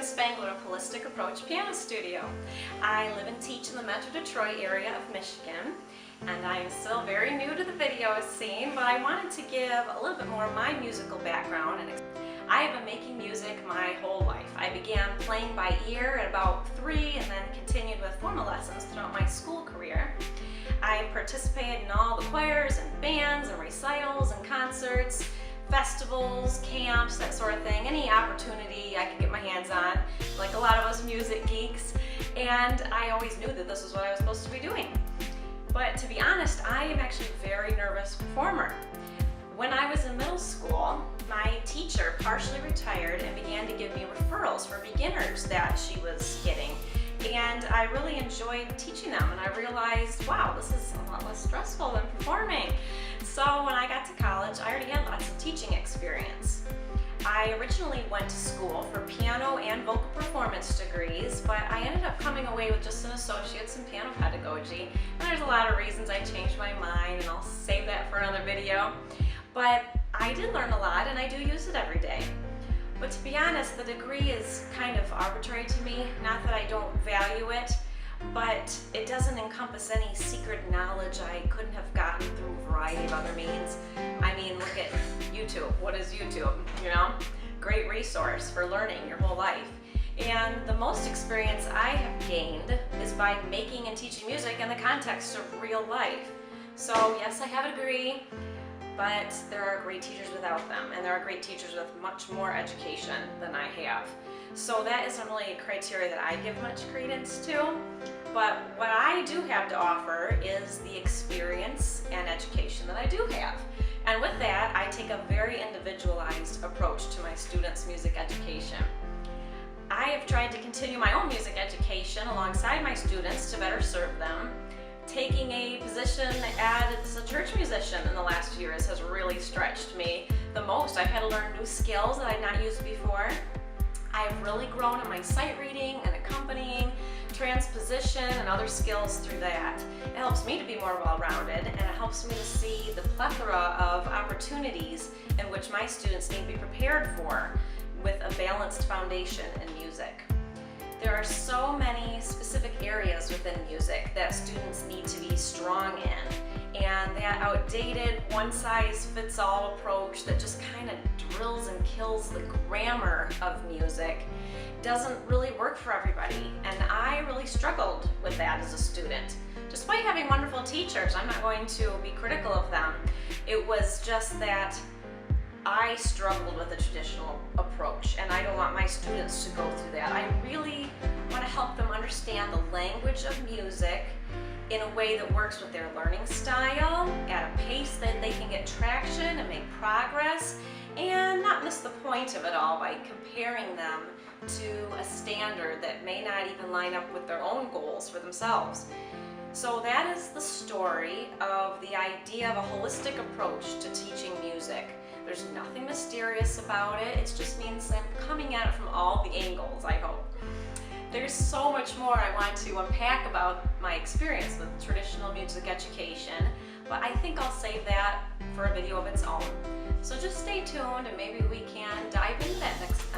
Jessica Spangler of Holistic Approach Piano Studio. I live and teach in the Metro Detroit area of Michigan, and I am still very new to the video scene, but I wanted to give a little bit more of my musical background. And I have been making music my whole life. I began playing by ear at about 3 and then continued with formal lessons throughout my school career. I participated in all the choirs and bands and recitals and concerts, festivals, camps, that sort of thing, any opportunity I could get my hands on, like a lot of us music geeks, and I always knew that this was what I was supposed to be doing. But to be honest, I am actually a very nervous performer. When I was in middle school, my teacher partially retired and began to give me referrals for beginners that she was getting. And I really enjoyed teaching them, and I realized, wow, this is a lot less stressful than performing. So when I got to college, I already had lots of teaching experience. I originally went to school for piano and vocal performance degrees, but I ended up coming away with just an associate's in piano pedagogy. And there's a lot of reasons I changed my mind, and I'll save that for another video. But I did learn a lot, and I do use it every day. But to be honest, the degree is kind of arbitrary to me. Not that I don't value it, but it doesn't encompass any secret knowledge I couldn't have gotten through a variety of other means. I mean, look at YouTube. What is YouTube? You know, great resource for learning your whole life. And the most experience I have gained is by making and teaching music in the context of real life. So yes, I have a degree, but there are great teachers without them, and there are great teachers with much more education than I have. So that isn't really a criteria that I give much credence to, but what I do have to offer is the experience and education that I do have. And with that, I take a very individualized approach to my students' music education. I have tried to continue my own music education alongside my students to better serve them. Taking a position as a church musician in the last few years has really stretched me the most. I've had to learn new skills that I've not used before. I've really grown in my sight reading and accompanying, transposition, and other skills through that. It helps me to be more well-rounded, and it helps me to see the plethora of opportunities in which my students need to be prepared for with a balanced foundation in music. There are so many specific areas within music that students need to be strong in, and that outdated one-size-fits-all approach that just kind of drills and kills the grammar of music doesn't really work for everybody, and I really struggled with that as a student. Despite having wonderful teachers, I'm not going to be critical of them. It was just that I struggled with the traditional approach, and I don't want my students to go through that. I really want to help them understand the language of music in a way that works with their learning style, at a pace that they can get traction and make progress, and not miss the point of it all by comparing them to a standard that may not even line up with their own goals for themselves. So that is the story of the idea of a holistic approach to teaching music. There's nothing mysterious about it. It just means I'm coming at it from all the angles, I hope. There's so much more I want to unpack about my experience with traditional music education, but I think I'll save that for a video of its own. So just stay tuned, and maybe we can dive into that next